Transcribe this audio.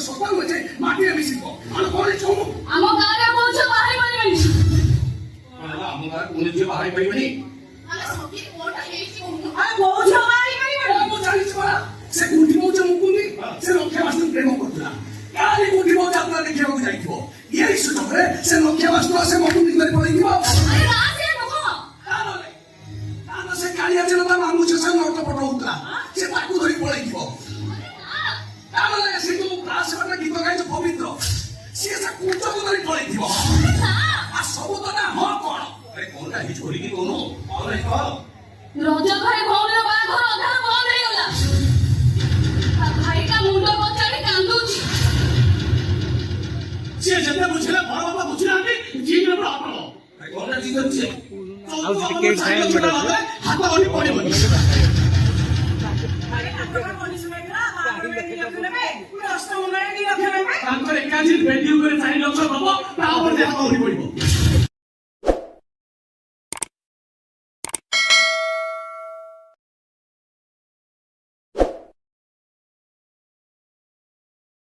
ସକାଳୁ ଅଛି ମାଟିରେ ମିଶିବ ଆମେ କଣ ଚମୁ ଆମ ଗାଁରେ କହୁଛ ବାହାରି ପାରିବେନି ଆମ ଗାଁରେ କୋଉ ଝିଅ ବାହାରି ପାରିବନି ଆମେ ସଖୀ କୋଟା ହେଇଛି ଆରେ କହୁଛ ବାହାରି ପାରିବେନି ମୁଁ ଜାଣିଛି ପରା ସେ ଗୁଣ୍ଡି ମଉଜ ମୁକୁନ୍ଦି ସେ ଲକ୍ଷ୍ୟ ମାଷ୍ଟର ପ୍ରେମ କରୁଥିଲା କାଲି ଗୁଣ୍ଡି ମଉଜ ଯାତ୍ରା ଦେଖିବାକୁ ଯାଇଥିବ ଏଇ ସୁଯୋଗରେ ସେ ଲକ୍ଷ୍ୟ ମାଷ୍ଟର ସେ ମୁକୁନ୍ଦି କରି ପଳେଇଥିବ ଆରେ ନା ସେ ନୁହଁ ସେ କାଳିଆ ଝିଅ ତା ମାମୁଁ ଝିଅ ସାଙ୍ଗେ ନଟ ପଟ ହଉଥିଲା ସେ ତାକୁ ଧରି ପଳେଇଥିବ ସେ ଯୋଉ ରାସଘାଟ ଗୀତ ଗାଇଛ ପବିତ୍ର ସିଏ ସେ କୁଞ୍ଚକୁ ଧରି ପଳେଇଥିବ ସବୁ ତ ନା ହଁ କଣ କଣଟା ହେଇଛି ବୋଲିକି କହୁନୁ ରଜ ଘରେ ଭଉଣୀର ବାହାଘର ଅଧାରୁ ବନ୍ଦ ହେଇଗଲା ତା ଭାଇଟା ମୁଣ୍ଡ ବଚାଡ଼ି କାନ୍ଦୁଛି ସିଏ ଯେତେ ବୁଝିଲେ ବଡ ବାପା ବୁଝିନାହାନ୍ତି ଜିଦର ଆପଣ କଣଟା ଜିଦ ଅଛି ଆଉ ଟିକେ ସାଇଲେଣ୍ଟ ହାତ ଧରି ପଡିବନି ତାଙ୍କର ଏକାଠି ବେଡି ଉପରେ 4 ଲକ୍ଷ ଦବ ତାପରେ ହାତ ଧରି ପଡିବ